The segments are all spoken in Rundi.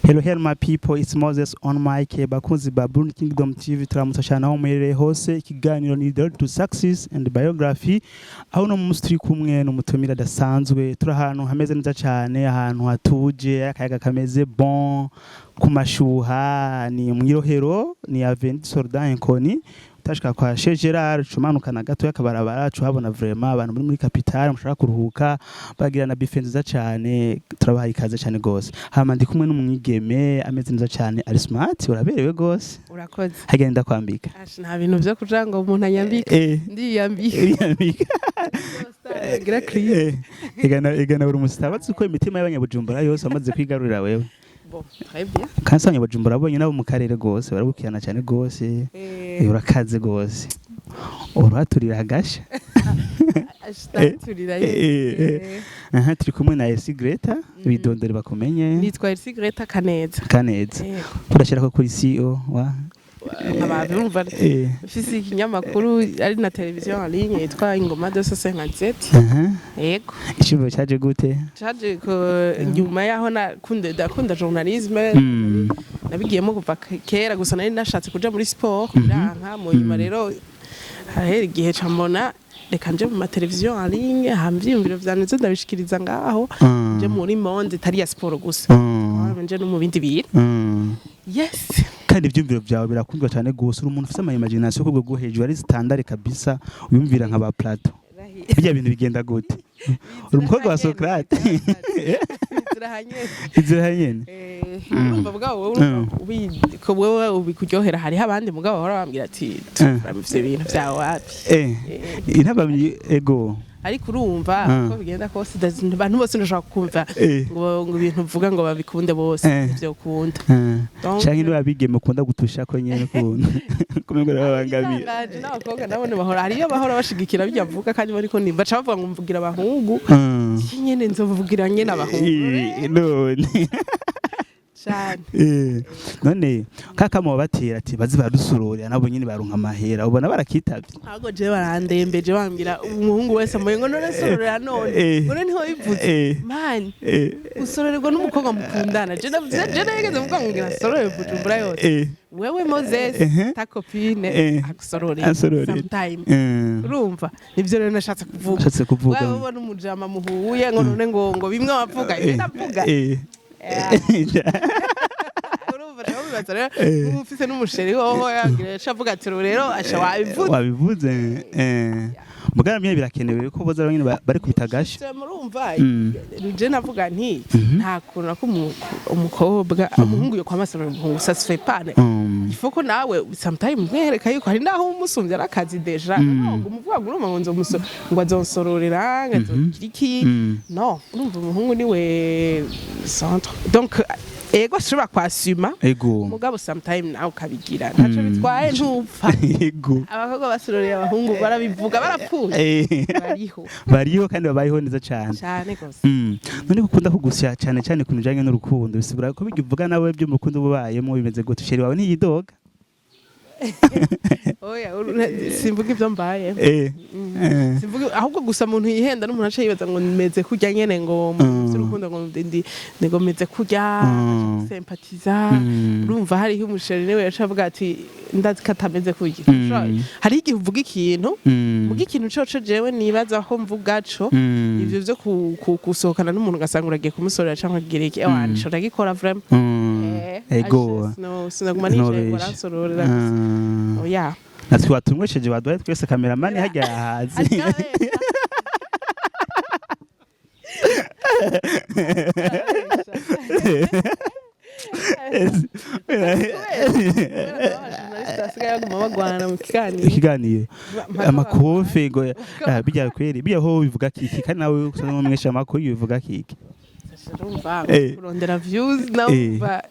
Hello my people, it's Moses on mic. Bakunzi ba Burundi Kingdom TV turamutsa cyane aho muherereye hose. Ikiganiro ni The to Success and Biography. Aho no munsi turi kumwe n'umutumira dasanzwe. Turi ahantu hameze neza cyane, ahantu hatuje, akayaga kameze bon, kumashuha, ni mwirohero, ni Avenue Soldat Inkoni. Tashika kwa Chérie cumanukana gato y'akabarabara cuhabona vraiment abantu muri capitale mushaka kuruhuka bagira na bife nziza cyane turabaha ikaze cyane gose. Hama ndi kumwe n'umwigeme ameze nziza cyane ari smart uraberewe gose. Urakoze. Hagenda kwambika. Nta bintu byo kujanga umuntu anyambika. Ndiyambika. Gira clean. Igana uri umustabatsi uko imitima y'abanyabujumbura yose amaze kwigarurira wewe. Bon, très bien. Kansanya bajumbura bonye nabo mu karere gose barabukirana cyane gose. Urakaze gose. Uraturira hagasha. Ashtaturira aha turi kumwe na Elsie Greta bidondere bakumenye. Nitwa Elsie Greta Kaneza. Urashira ko kuri CEO wa abantu bumva ufise ikinyamakuru ari na televiziyo en ligne yitwa Ingoma 257. Yego. Ishimwe cyaje gute? Cyaje ko nyuma yaho nakunda journalisme nabigiyemo kuva kera gusa nari nashatse kuja muri sport nka mu nyuma rero hahera igihe cambona reka nje mu televiziyo en ligne hamvyimviro vyanze ndabishikiriza ngaho nje muri monde tari ya sport gusa nje no mu bindi bintu. Yes. Kandi ibyumviro byawe birakundwa cyane gose uri umuntu ufite ama imagination kubwo go hejuru ari standard kabisa uyumvira nka ba Plato. Ibyo bintu bigenda gute? Uri umukobwa wa Socrate. Izirahanyene. Urumva bwawo ko wewe ubikuryohera hari abandi mugabo bahora bambwira ati turamufite ibintu byawe wapi. Intabamye ego. Ariko urumva ko bigenda kose abantu bose ndashaka kumva ngo ibintu uvuga ngo babikunde bose ivyo ukunda. Canke niba bigeme ukunda gutusha ko nyene kuntu. Kumengora babangamiye. N'abakobwa nabone bahora hariyo bahora bashigikira bijya vuga kandi bariko nimba baca bavuga ngo mvugira abahungu. Nyene nzovugira nyene abahungu. None. None kaka mu batera ati bazi badusurura nabo nyine barunka amahera ubona barakitavye ago je barandembeje bambira umuhungu wese amoye ngo none surura none none niho bivuze man usorerwa n'umukobwa mukundana je nageze mvuga ngo ngira sorore Bujumbura yose wewe Moses ta copine akusorore sometime urumva nivyo rero nashatse kuvuga wewe ubona umujama muhuye ngo none ngo bimwe wavuga ndavuga ufise n'umusheri woho yagira shavuga ati rero asha wabivuze mugara mye birakenewe ko boza nyine bari kubitagasha murumva je navuga nti nta kuntu ko umukobwa umuhungu yo kwamasoro umuhungu ça se fait pas il faut ko nawe sometimes mwereka yuko hari naho umusumvye arakazi deja ngo umuvuga ngo urumva ngo azonsororera ngazokiriki no urumva umuhungu niwe centre donc ego shobora kwasuma mugabo sometime nawe ukabigira ntaco bitwaye ntupfa abakobwa basororera abahungu barabivuga barapfuye bariho kandi babayeho neza cyane gose none gukunda kugusya cyane kuntu janye n'urukundo bisibura ko bivuga nawe byo mu rukundo bubayemo bimeze gute Chérie wawe ntiyidoga oya simvuga ibyo mbaye simvuga ahubwo gusa umuntu yihenda n'umuntu aca yibaza ngo meze kurya nyene ngo mu rukundo ngo ngo meze kurya sympathiza urumva hariho umusheri niwe yacavuga ati ndazi katameze kurya hari igihe uvuga ikintu muga ikintu coco jewe nibaza aho mvuga co ivyo byo kusohokana n'umuntu gasanga uragiye kumusorera cyangwa agira iki awanisha ndagikora vraiment ego no sinaguma nije ngo arasororera oya natwe watumwesheje baduhaye twese cameraman hajya hazi ikiganiro amakofe ngo bijya kweri biyaho bivuga kiki kandi nawe usanga mwesha amakuru bivuga kiki urumva kurondera views naumva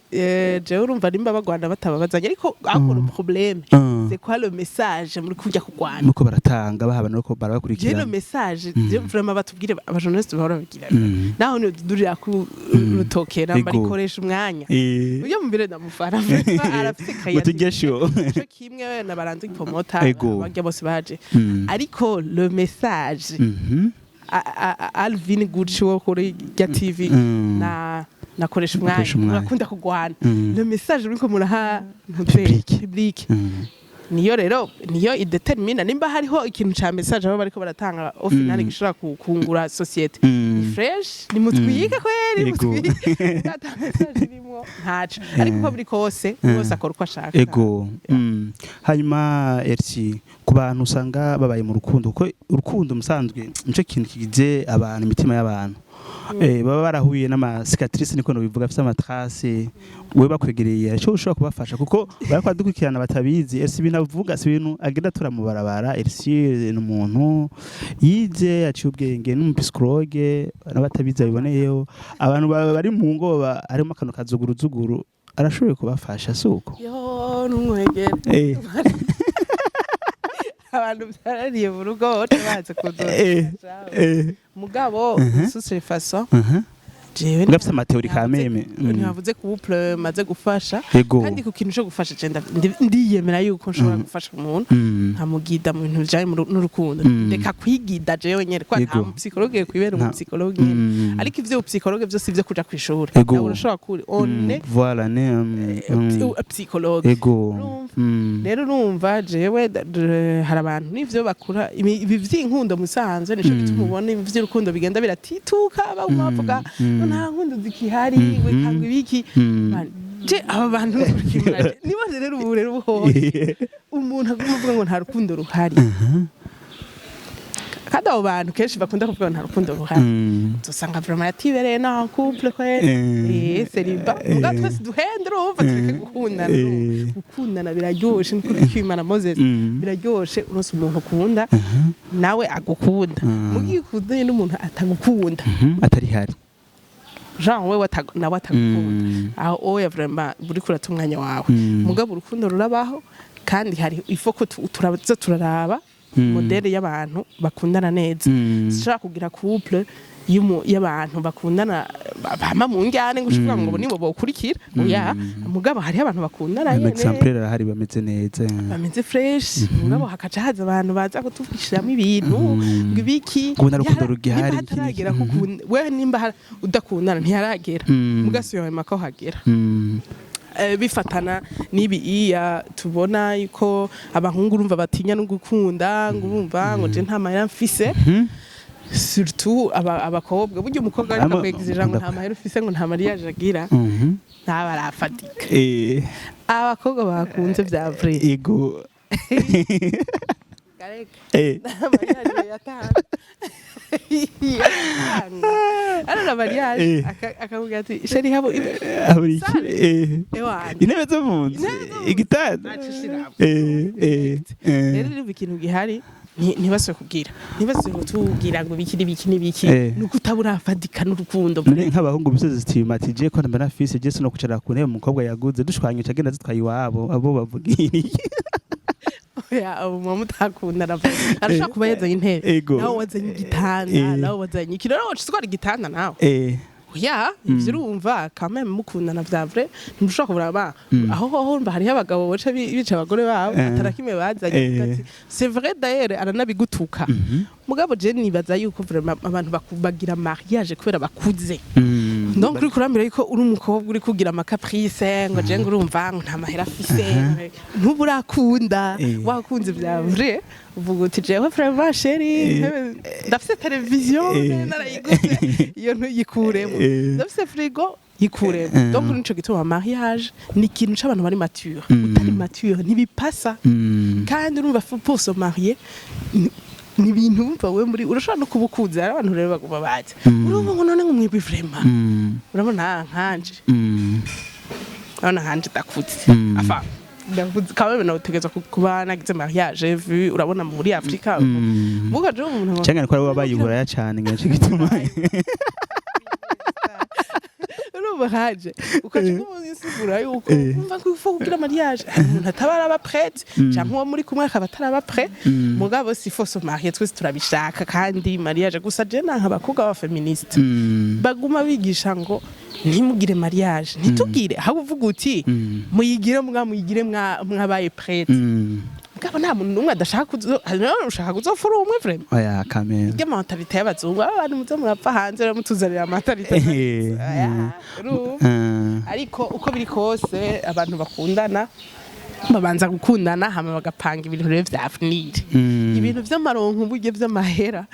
je urumva nimba bagwana batababazanye ariko akora problème c'est quoi le message muri kujya kugwana nuko baratanga bahabana nuko barabakurikira je le message je vraiment batubwire abajournaliste bahora bagira naho ni durira ku rutokera barikoresha umwanya uyo mumbere ndamufara arafite kaya mutugesho cyo kimwe na baranze promota bajya bose baje ariko le message Alvin Gucci wo kuri ya TV nakoresha umwanya murakunda kugwana le message uriko muraha public niyo rero niyo idetermina nimba hariho ikintu ca message abo bariko baratanga au final gishobora kungura societe ni fresh ni mutwike kweri mutwike ata message irimo ntaco ariko uko buri kose bose akora uko ashaka ego hanyuma RC ku bantu usanga babaye mu rukundo kuko urukundo musanzwe nico kintu kigize abantu imitima y'abantu baba barahuye n'ama cicatrice niko bivuga afite amatrace we bakwegereye cyo ushobora kubafasha kuko barakwadukirana batabizi ese binavuga si ibintu agenda turamubarabara RC n'umuntu yize aciye ubwenge n'umupsikologe n'abatabizi biboneyeho abantu bari mu ngo harimo akantu kazuguruzuguru arashoboye kubafasha suko yo n'umwegera abantu byarariye mu rugo baze kudoda mugabo susire faso jewe ngafite amateori kameme ntibavuze couple maze gufasha kandi ku kintu cyo gufasha cenda ndiyemera yuko nshobora gufasha umuntu nkamugida mu bintu bijanye n'urukundo ndeka kwigida jewe nyene kwa nta psychologue kwibera mu psychologue ariko ivyo psychologue byose ivyo kuja kwishura nawe urashobora kuri one voilà psychologue rero urumva jewe hari abantu n'ivyo bakura ibi vy'inkundo musanze nico gituma ubona ibi vy'urukundo bigenda biratituka bavuga nta nkundo zikihari we kangwa ibiki je aba bantu niba rero ubu rero uhoye umuntu avuga ngo nta rukundo ruhari kandi abo bantu kenshi bakunda kuvuga nta rukundo ruhari dusanga vraiment yatibereye na couple ko seriba muga twese duhendera uva tureke gukundana biraryoshe niko kwimana Moses biraryoshe uronse umuntu ukunda nawe agukunda mugikundanye n'umuntu atagukunda atari hari Jean wewe nawe atagukunda aho oya vraiment buri kurata umwanya wawe mugabo urukundo rurabaho kandi hari ifoko turaza turaraba modele y'abantu bakundana neza sishaka kugira couple y'abantu bakundana bama mu njyane ngushobora ngo nibo bokurikira oya mugabo hari abantu bakundana nyene exemple hari bameze neza bameze fresh mugabo hakaca haza abantu baza kutufishiramo ibintu ngibiki ngo narukundo rugihari hataragera kukunda we nimba udakundana ntiyaragera mugasiyo mako hagera bifatana nibi iya tubona yuko abahungu urumva batinya no gukunda ngurumva ngo je nta mahera mfise surtout abakobwa buryo umukobwa ariko kwegizira ngo nta mahera ufise ngo nta mariage agira ntabarafatika abakobwa bakunze vya vrai ego mariage yatanga ara mariage akavuga ati Chérie habo intebe zo munsi igitanda rero ikintu gihari ntibaswe kutubwira ngo biki nuko utaburafatika n'urukundo nk'abahungu bisoze stigmatije ko mbana fise je no kucara ku ntebe umukobwa yaguze dushwanye cagenda zitwaye iwabo abo bavugiriye ya mama utakunda arashaka kuba yazanye intebe nawe wazanye igitanda nawe wazanye ikiro nawe ushobora igitanda nawe ya ivyo urumva kameme mukundana vya vrai ntushaka kuraba aho mba hari abagabo baca bica abagore babo atarakime bazanye ati c'est vrai d'ailleurs aranabigutuka mugabo je nibaza yuko vraiment abantu bakubagira mariage kubera bakuze donc uri kurambira yuko uri umukobwa uri kugira amacaprice ngo je ngurumva ngo nta mahera afise ntuburakunda wakunze vya vrai uvuga uti jewe vraiment Chérie ndafise television narayiguze iyo ntuyikuremo ndafise frigo yikuremo donc nico gituma mariage ni ikintu c'abantu bari mature utari mature ntibipasa kandi urumva pour se marier ni ibintu umva we muri urashobora no kubukuza abantu rero baguma baje urumva ngo none ngumwibi vraiment urabona nkanje urabona nkanje dakutse afa quand même nautegeza kuba nagize mariage vu urabona muri Afrika muga je umuntu cyangwa ko wabayibura cyane ngenshi gituma haje ukaje kumusugura yuko umva ko ufu kugira mariage umuntu atabara ba prêtre cyangwa uwo muri kumwe akaba ataraba prêtre mugabo si faut se marier twese turabishaka kandi mariage gusa je nanka bakobwa ba feministe baguma bigisha ngo ntimugire mariage ntitugire aho uvuga uti muyigire mwabaye prêtre mugabo nta muntu numwe adashaka ushaka kuzofura umwe vraiment oya kamera irya mentalite y'abazungu abantu muzo murapfa hanze ramutuzanira mentalite ariko uko biri kose abantu bakundana babanza gukundana hama bagapanga ibintu rero vya avenir ibintu vy'amaronko buryo vy'amahera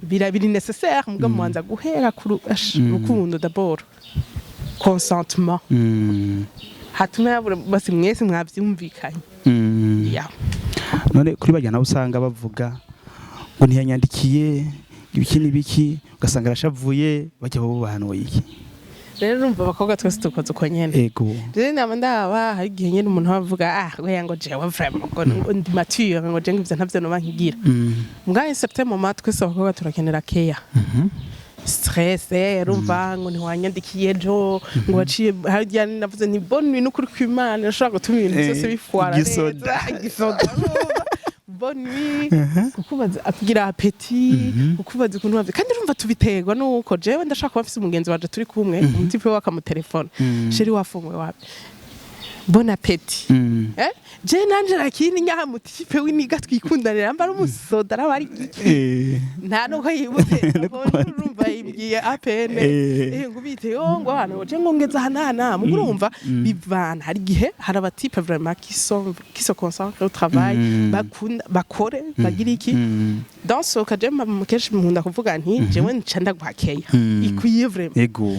biri nécessaire mugabo mubanza guhera ku rukundo d'abord consentement hatuma basi mwese mwavyumvikanye none kuri bajya nabo usanga bavuga ngo ntiyanyandikiye ibiki n'ibiki ugasanga arashavuye bajya bo bahanuye iki rero urumva abakobwa twese tukoze uko nyene ego rero nama ndaba hari igihe nyene umuntu bavuga we ngo jewe vraiment ngo ndi mature ngo je ngivyo ntavyo no bankigira mbwa certain moment twese abakobwa turakenera care stress urumva ngo ntiwanyandikiye ejo ngo waciye harya navuze nti bonne nuit n'ukuri kw'Imana nashaka gutuma ibintu byose bifwara gisoda bonne nuit ukubaza akugira appétit ukubaza ukuntu bavye kandi urumva tubiterwa nuko jewe ndashaka kuba mfise umugenzi waje turi kumwe umutipe waka mu telefone Chérie wafungwe wapi bon appétit je nanje rakini nyaha mutipe w'iniga twikundanira mbara umusoda arabari nta nuko yibutse urumva ibwiye apene ngubite ngo hano je ngongeza hanana mugurumva bivana hari gihe hari abatipe vraiment qui se concentrent au travail bakunda bakore bagira iki dans ce cas je mukeshi nkunda kuvuga nti jewe ncanda guhakeya ikwiye vraiment ego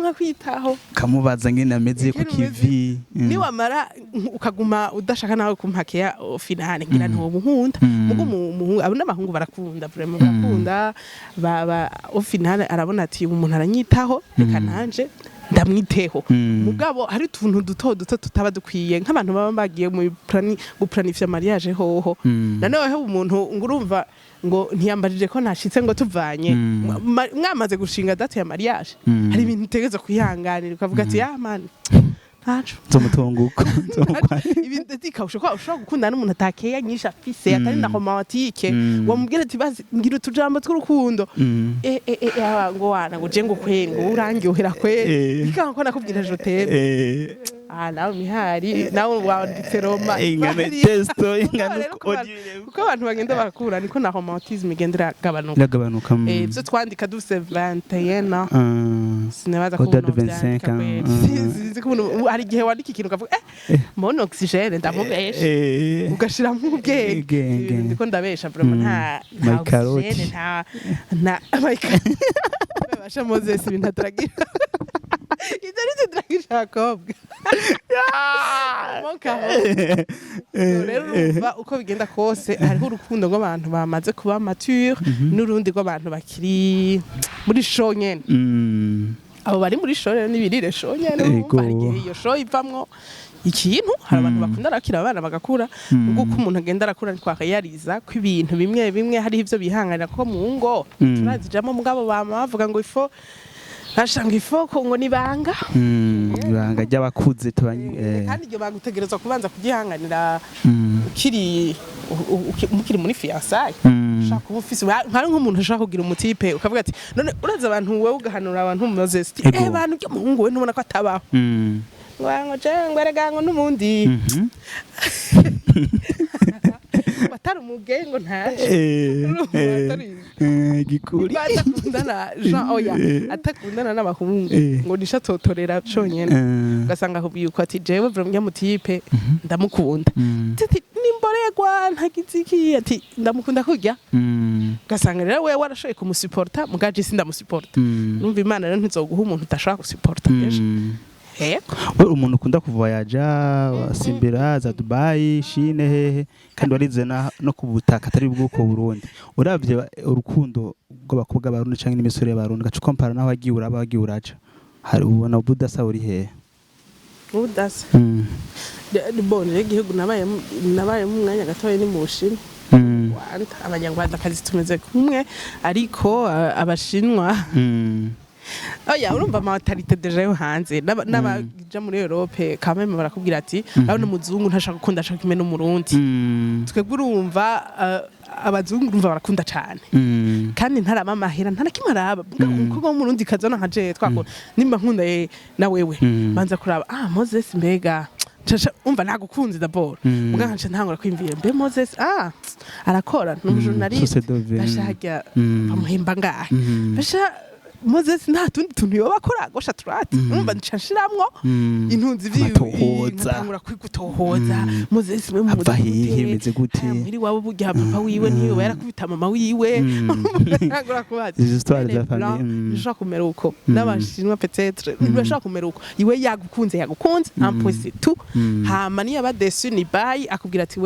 ngakwitaho kamubaza ngene ameze ku kivi ni wamara ukaguma udashaka nawe kumpakeya finale ngira nto muhunda mugo abona abahungu barakunda vraiment barakunda baba finale arabona ati umuntu aranyitaho reka nanje ndamwiteho mugabo hari tuntu duto tutaba dukwiye nk'abantu baba bagiye mu guplanifya mariage hoho naneho umuntu ngurumva ngo ntiyambajije ko nashitse ngo tuvanye mwamaze gushinga date ya mariage hari ibintu utegeza kwihanganira ukavuga ati ya man ntacu zomutunguko ibintu tikawusha kwa ushobora gukundana n'umuntu atakeya nyinshi afise atari na romantike wamubwira ati bazi ngira utujambo tw'urukundo ngo wana ngo je ngo kweri ngo urangyohera kweri ikanga ko nakubwira je t'aime nawe mihari nawe wanditse Roma ingane testo ingane kuko abantu bagenda barakura niko na romantisme igendera gabanuka byo twandika dufise 21 sinabaza ko 25 hari gihe wandika ikintu ukavuga mon oxygène ndamubesha ugashira mu ubwenge ndiko ndabesha vraiment nta oxygène nta basha Moses ibintu ataragira idari tudragisha kobwa rero uko bigenda kose hariho urukundo rw'abantu bamaze kuba mature n'urundi rw'abantu bakiri muri show nyene abo bari muri show rero nibirire show nyene bari iyo show ivamwo ikintu hari abantu bakunda rakira abana bagakura ubwo ko umuntu agenda arakura twakayariza ko ibintu bimwe hari ivyo bihanganira ko mu ngo turazijamo mugabo bavuga ngo ifo ashanga ifoko ngo nibanga ibanga ry'abakuze tubanye kandi iryo banga utegerezwa kubanza kugihanganira ukiri muri fiançailles ushaka kuba ufise hari nk'umuntu ushaka kugira umutipe ukavuga ati none uraza abantu wowe ugahanura abantu mumaze sti abantu cyo muhungu we ntubona ko atabaho ngo je ngo erega ngo n'umundi batari umugengo gikuri atakundana Jean oya atakundana n'abahungu ngo nishatotorera conyene gasanga aho biyuko ati jewe vraiment mutipe ndamukunda ati nimboregwa ntagiziki ati ndamukunda kujya gasanga rero we warashoye kumusupporta mugaje sindamusupporta numva Imana rero ntizoguha umuntu utashaka gusupporta kesha we umuntu ukunda kuvoyaja wasimbira za Dubai Chine hehe kandi warize no kubutaka atari bwuko Burundi uravye urukundo rw'abakobwa barundi canke n'imisore y'abarundi gacu compara naho agiye uraca hari ubona budasa uri hehe budasa bone igihugu nabaye mu mwanya gatoye ni mu Bushinwa abanyarwanda kazi tumeze kumwe ariko abashinwa oya urumva mentalite deja yo hanze n'abaja muri Europe kameme barakubwira ati abone muzungu ntashaka gukunda ashaka kimwe n'umurundi twebwe urumva abazungu urumva barakunda cyane kandi ntarama mahera ntarakimwe araba kuko umurundi kazana nka je twako nimba nkunda na wewe banza kuraba Moses mbega caca umva nagukunze d'abord muganga nca ntangura kwimvira mbe Moses arakora n'umujournaliste bashaka bamuhemba ngahe basha Moses nta tundi tuntu yoba akora gosha turati umva ncashiramwo intunzi vy'ibitohoza ntangura kwigutohoza Moses mwe mu bahihimeze gute muri wabo burya papa wiwe niwe yarakubita mama wiwe ntangura kubaza izo histoire za famille nshaka kumera uko n'abashinwa peut-être nshaka kumera uko iwe yagukunze impossible tout hama niyo abadesu ni bayi akubwira ati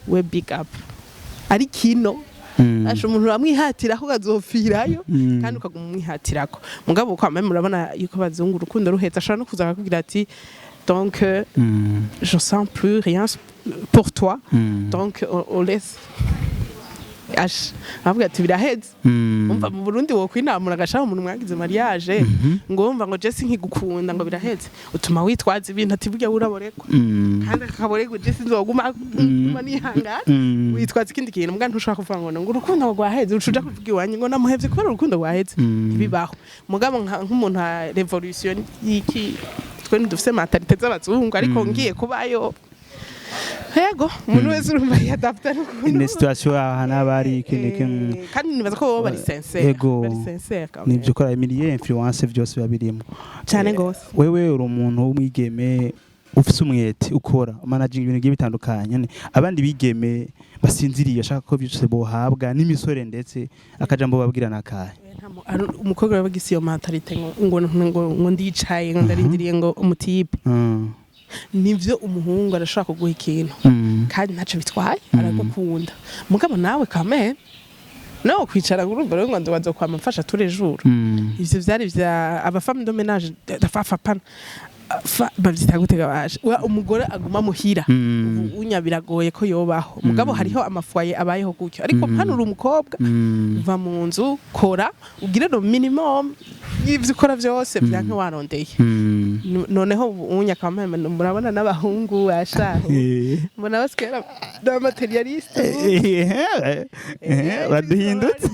we big up ari kino asho umuntu uramwihatira ko gazofirayo kandi ukaguma umwihatirako mugabo kwa meme murabona yuko bazungu urukundo ruheza ashaka no kuza akubwira ati donc je sens plus rien pour toi donc on laisse avuga ati biraheze umva mu Burundi wo kwinamura agashaka umuntu mwagize mariage ngo umva ngo Jesse nkigukunda ngo biraheze utuma witwaza ibintu ati burya uraborekwa kandi akaborekwa Jesse nzoguma nihangana witwaza ikindi kintu mbwa ntushaka kuvuga ngo urukundo rwaheze ucuja kuvuga iwanyu ngo namuhevye kubera urukundo rwaheze bibaho mugabo nk'umuntu ha revolution yiki twe ndufise mentalite z'abazungu ariko ngiye kubayo Hego, umuntu wese urumva yadapta une situation ahana bari kineke kandi nibaza ko bari sincere bari sincere kandi nibyo kora Emilie influence byose babirimo cyane gose wewe uri umuntu w'umwigeme ufise umwete ukora managing ibintu bigiye bitandukanye abandi bigeme basinziriye ashaka ko byose bohabwa n'imisore ndetse akajambo babwira nakaye umukobwa wabagisiyo mentalite ngo ndicaye ngo ndarindiriye ngo umutipe nivyo umuhungu arashaka kuguha ikintu kandi ntaco bitwaye aragukunda mugabo nawe kame no kwicara urumva rero ngo ndabaza kwa mfasha turejuru ivyo vyari vya abafami do ménage dafafapana bavyita gutega baje umugore aguma muhira unya biragoye ko yobaho mugabo hariho amafoye abayeho gutyo ariko hano uri umukobwa uva mu nzu kora ugire no minimum y'ivyo ukora vyose byanke warondeye noneho unya kameme murabona n'abahungu bashaho mbona baskera da materialiste baduhindutse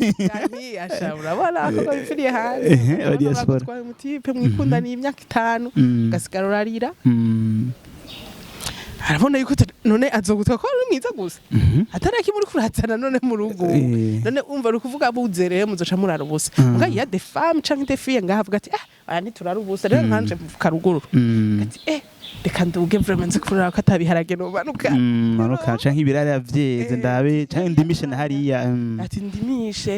asha urabona ko bifiriye hanze diaspora kwa mutipe mwikunda ni imyaka 5 gasigara arabona yuko none azogutwa ko ari mwiza gusa ataraki muri kuratsana none mu rugo none umva rukuvuga buzereye muzoca murara ubusa muga ya de femme canke de fille ngahavuga ati aya ntiturara ubusa rero nkanje mvuka ruguru ati reka nduge vraiment nzi kurara ko atabiharage no manuka canke ibirare yavyeze ndabe canke ndimishe na hariya ati ndimishe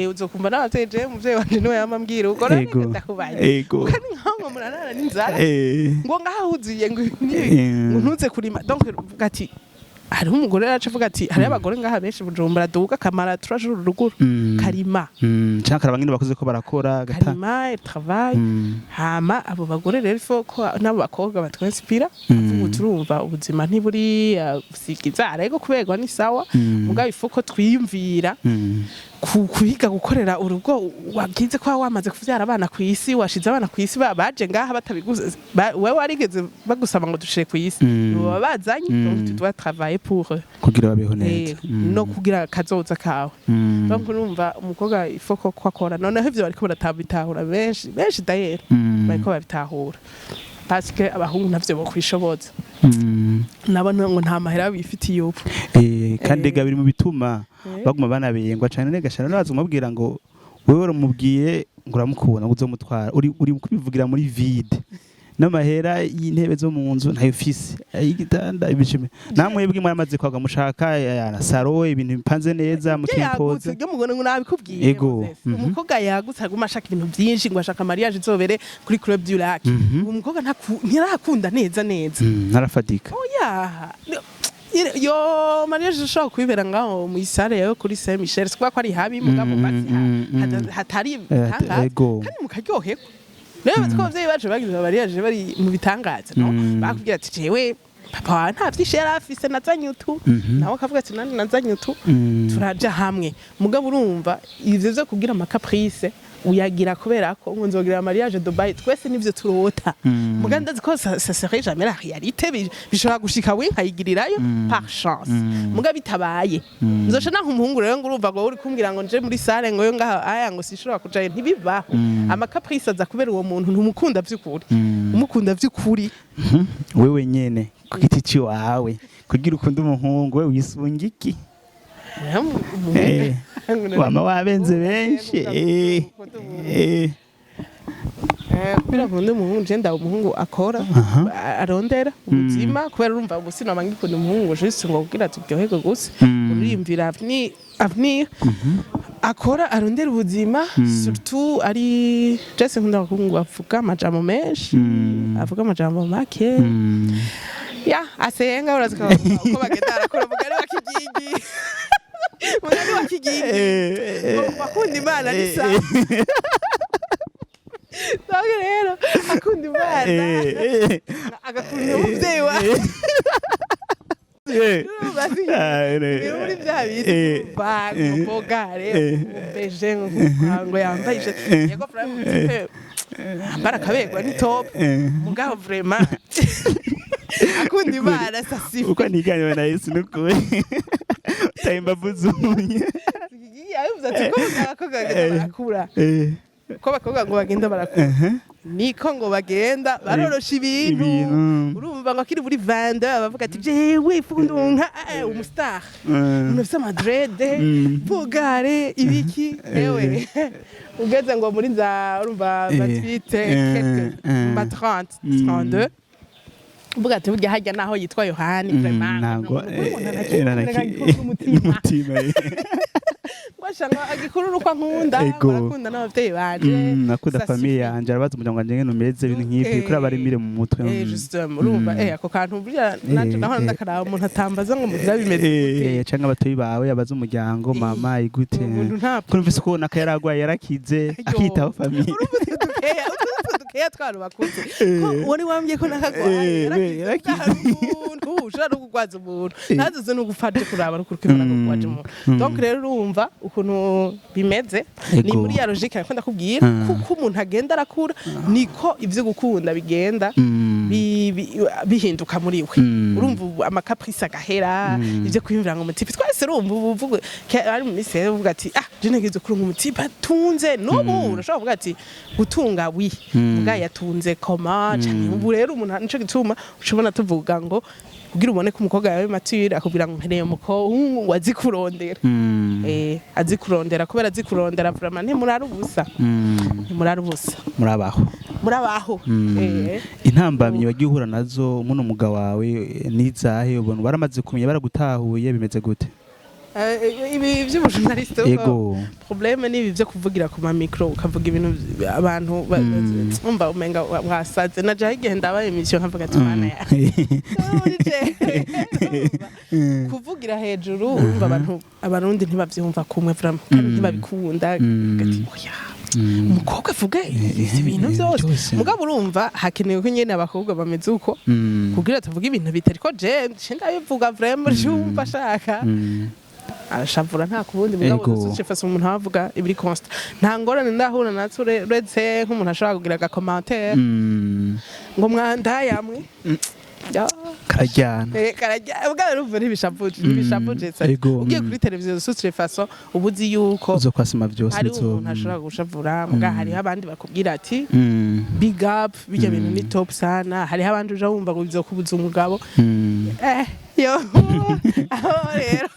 uzokumva n'abateje muvyeyi wanje niwe yamambwira uko reka ndakubaye kandi nkaho murarara n'inzara ngo ngaho uziye ngo ntuze kurima donc ati hari umugore yacu avuga ati hari abagore ngaha benshi bujumbura duka kamara turajuru ruguru karima cyangwa karabangine bakoze ko barakora karima travail hama abo bagore rero ko nabo bakobwa batwenspira avuga turumva ubuzima ntiburi usikiza ariko kuberwa ni sawa mugabo ifoko twiyumvira kuhiga gukorera urugo wagize ko wamaze kuvyara abana ku isi washize abana ku isi baje ngaha batabiguze wewe warigeze bagusaba ngo dushire ku isi baba bazanye donc tu dois travailler pour kugira babeho neza no kugira kazoza kawe donc urumva umukobwa ifoko ko akora noneho ivyo bariko baratabitahura benshi dayera bariko babitahura parce que abahungu navyo bo kwishoboza nabona ngo nta mahera bifitiye ubu kandi gabiri mu bituma baguma banabengwa cyane negashana nabaza umubwira ngo wewe urumubwiye ngo uramukubona uzomutwara uri kubivugira muri vide n'amahera y'intebe zo mu nzu ntayo fisi y'igitanda ibishime namwe bwe mwamaze kwaga mushaka yana saro ibintu bipanze neza mu kimpoze byo mugone ngo nabikubwiye umukobwa yagutse aguma ashaka ibintu byinshi ngo ashaka mariage izobere kuri club du lac umukobwa ntirakunda neza ntarafadika oya yo mariage ushaka kwibera ngaho mu isare yawe kuri Saint Michel sikwa ko ari habi mugabo basi hatari kandi mukaryoheko rero twavyeyi bacu bagize mariage bari mu bitangaza no bakubwira ati jewe papa nta vyishe yarafise nazanye utu nawe akavuga ati nani nazanye utu turaja hamwe mugabo urumva ivyo zo kugira ama caprice uyagira kubera ko ngo nzogira mariage Dubai twese nivyo turota muga ndazi ko ça serait jamais la réalité bishobora gushika we nkayigirirayo par chance muga bitabaye nzoca nanka umuhungu rero ngo urumva ngo uri kumbwira ngo nje muri salle ngo yo ngaha aya ngo sishobora kujayo ntibibaho amakaprice aza kubera uwo muntu ntumukunda vy'ukuri umukunda vy'ukuri wewe nyene ku giti ciwawe kugira ukunda umuhungu we wisunga iki wama wabenze benshi kubera nkunda umuhungu je ndawo umuhungu akora arondera ubuzima kubera urumva ubusino amangikunda umuhungu juste ngo kugira turyoherwe gusa uriyumvira avenir akora arondera ubuzima surtout ari jese nkunda abakungu bavuga amajambo menshi avuga amajambo make ya asenga urazika uko bagenda arakora mugari wa kijigi mugari wa kijigi bakunda imana ni sawa Sabe rero akunda imana agakunda umuvyeyi wa muri bya biti bagare beje ngo yambaye yego vraiment ambara kabegwa ni top mugabo vraiment akunda imana sasifu uko niganye na Yesu nuko taimba buzunye yavuze ati ko gakura ko bakobwa ngo bagenda barakura niko ngo bagenda barorosha ibintu urumva ngo akiri muri vanda bavuga ati jewe fundunka umustar unafisa madrede bugare ibiki ewe ugeze ngo muri za urumva batwite ba 30 32 uvuga ati burya hajya naho yitwa Yohani vraiment ntago umutima Washanga agikururu kwa nkunda barakunda n'abavyeyi banje nakunda famille yanje arabaza umuryango wanje ngene umeze ibintu nk'ibyo kuri abarimire mu mutwe justement urumva ako kantu burya nanje naho ndakaraba umuntu atambaza ngo mugira bimeze cyangwa abatoyi bawe abaza umuryango mama igute kumvise ko nakayaragwaye yarakize akitaho famille dukeya twarubakuze ko wari wambye ko nakagwaye ushobora no kugwaza umuntu ntazuze no gufata kuraba no kurukimana ko gwaje umuntu donc rero urumva ukuntu bimeze ni muri ya logique nakunda kubwira kuko umuntu agenda arakura niko ivyo gukunda bigenda bihinduka muri we urumva amakaprice agahera ivyo kwimvira ngo umutipe twese urumva uvuga ari mu mise uvuga ati je nagize kuri umutipe atunze n'ubu urashobora kuvuga ati gutunga wi mbwa yatunze koma cyane ubu rero umuntu nico gituma ushobora tuvuga ngo kugira ubone ko umukobwa yawe mature akubwira ngo nkeneye umukobwa wazikurondera azikurondera kubera azikurondera vraiment ntimurara ubusa murabaho intambamye wagiye uhura nazo muno mugabo wawe nizahe ubona baramaze kumenya baragutahuye bimeze gute ibi by'ubujournaliste problème ni byo kuvugira ku ma micro ukavuga ibintu abantu umva umenga wasaze naje igenda aba emission nkavuga ati mana ya kuvugira hejuru umva abantu abarundi ntibavyumva kumwe vraiment kandi ntibabikunda gati oya umukobwa avuga ibintu byose mugabo urumva hakenewe ko nyene abakobwa bameze uko kugira atavuga ibintu bitari ko je ndabivuga vraiment jumva shaka arashavura nta kubundi mugabo ucefasa umuntu avuga ibiri constant nta ngorane ndahura natso retse nk'umuntu ashobora kugira ga commentaire ngo mwanda yamwe karajyana ubwo ruva ntibishapuje ugiye kuri televiziyo sustre façon ubuzi yuko uzo kwasima byose ari umuntu ashobora gushavura mbwa hariho abandi bakubwira ati big up bijya bintu ni top sana hariho abandi uje wumva ngo bizokubuza umugabo yo aho rero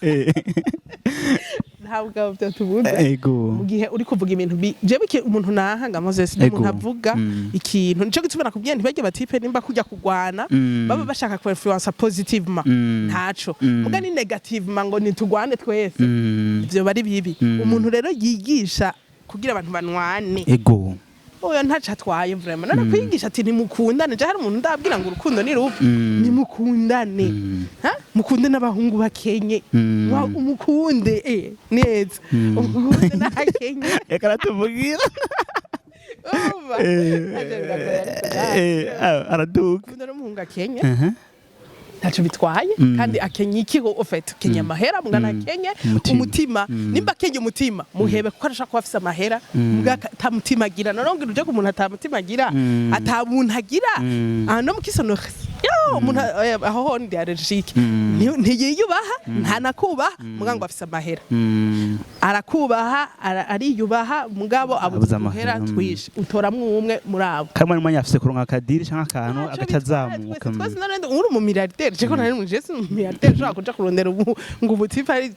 ntabwo byatubuza mu gihe uri kuvuga ibintu je bike umuntu nahanga Moses umuntu avuga ikintu nico gitubona kubwiye ntibajye batipe nimba kujya kugwana baba bashaka ku influence positivement ntaco muga ni negativement ngo nitugwane twese ivyo bari bibi umuntu rero yigisha kugira abantu banwane oya ntaca twaye vraiment none kwigisha ati nimukundane je hari umuntu ndabwira ngo urukundo ni rubi nimukundane mukunde n'abahungu bakenye umukunde neza umukunde n'akenye karatuvugira araduka ukunda n'umuhungu akenye ntaco bitwaye kandi akenye ikigo ofete kenya amahera mugana kenye umutima nimba kenye umutima muhebe ko arashaka kuba afise amahera muga ta mutima agira norongira uje ku muntu ata mutima agira ata muntu agira no mukisono yo umuntu aho ho ndi allergique ntiyiyubaha nta nakubaha muga ngo afise amahera arakubaha ariyubaha mugabo abuze amahera twishe utoramwe umwe muri abo kamwe mwanya afise kuronka kadiri canke akantu agacazamuka twese narende uri mu milliardaire je ko nari mu Jesu mu milliardaire je kuja kurondera ngo ubutipe ari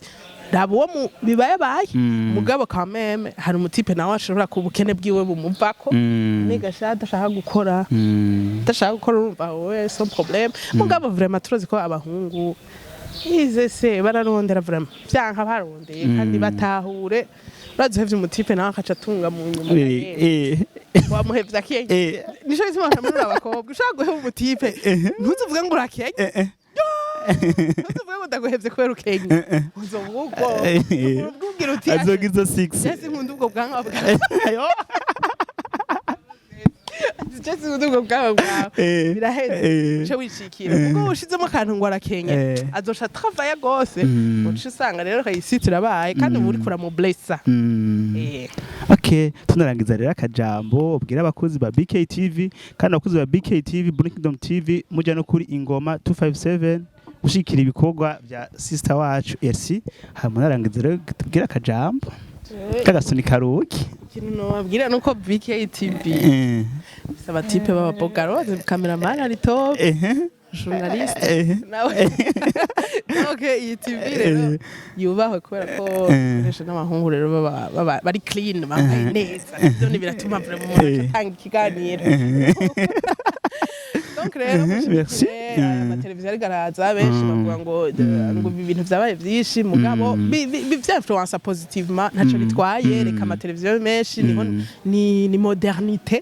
dabo wo mu bibaye baye mugabo kameme hari umutipe nawe ashobora kubukene bwiwe bumuvako niga shada shaka gukora ndashaka gukora urumva we so problem mugabo vraiment turozi ko abahungu ize se bararondera vraiment byanka barondeye kandi batahure urazuhevye umutipe nawe akaca atunga mu nyuma wamuhevye akenye nico bituma muri abakobwa ushaka guheva umutipe ntuzuvuge ngo urakenye ntuzuvuge ngo ndaguhevye kubera ukenye uzovuga ubwira uti azogiza 6 yesi nkunda ubwo bwanka bwawe Jesse udugo bwawe bwawe biraheze cyo wicikira kuko ushizemo akantu ngo arakenya azosha travailler gose uci usanga rero kayisitira abaye kandi uri kura mu blessa okay tunarangiza rero akajambo ubwira abakozi ba BKTV kandi abakozi ba BKTV Burundi TV muja no kuri ingoma 257 ushikira ibikorwa bya sister wacu Elsie hamunarangiza rero tubwira akajambo kagasuni karuki ikintu nobabwira nuko BKTV saba type baba bogaro cameraman ari top journaliste nawe okay iyi TV rero yubahwe kubera koresha n'abahungu rero bari clean bambaye neza byo ni biratuma vraiment atanga ikiganiro donc rero merci amateleviziyo ari garaza benshi bavuga ngo ibintu byabaye byinshi mugabo by'influence positivement ntaco bitwaye reka amateleviziyo menshi ni modernité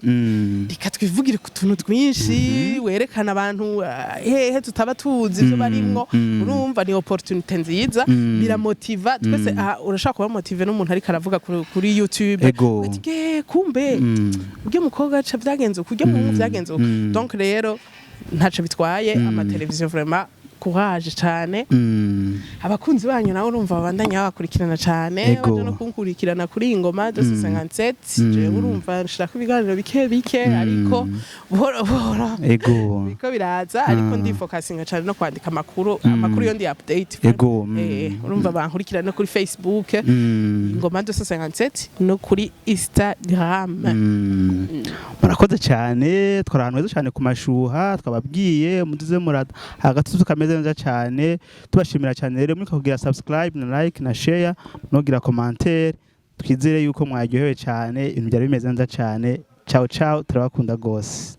reka twivugira ku tuntu twinshi werekana abantu hehe tutaba tuzi ibyo barimwo urumva ni opportunité nziza biramotiva twese urashaka kuba motive n'umuntu ariko aravuga kuri YouTube ati kumbe ubwe mukobwa aca byagenze uko ubwe mu byagenze uko donc rero ntaco bitwaye amateleviziyo vraiment courage cyane abakunzi banyu nawe urumva babandanya bakurikirana cyane baje no kunkurikirana kuri ingoma 257 je urumva nshaka ibiganiro bike ariko buhoro biko biraza ariko ndi focusinga cyane no kwandika amakuru yo ndi update urumva bankurikirana no kuri Facebook ingoma 257 no kuri Instagram murakoze cyane twarahanwe cyane ku mashuha twababwiye muduze murada hagati tukameze neza cyane tubashimira cyane rero muri kugira subscribe na like na share no commentaire twizere yuko mwaryohewe cyane ibintu byari bimeze neza cyane ciao turabakunda gose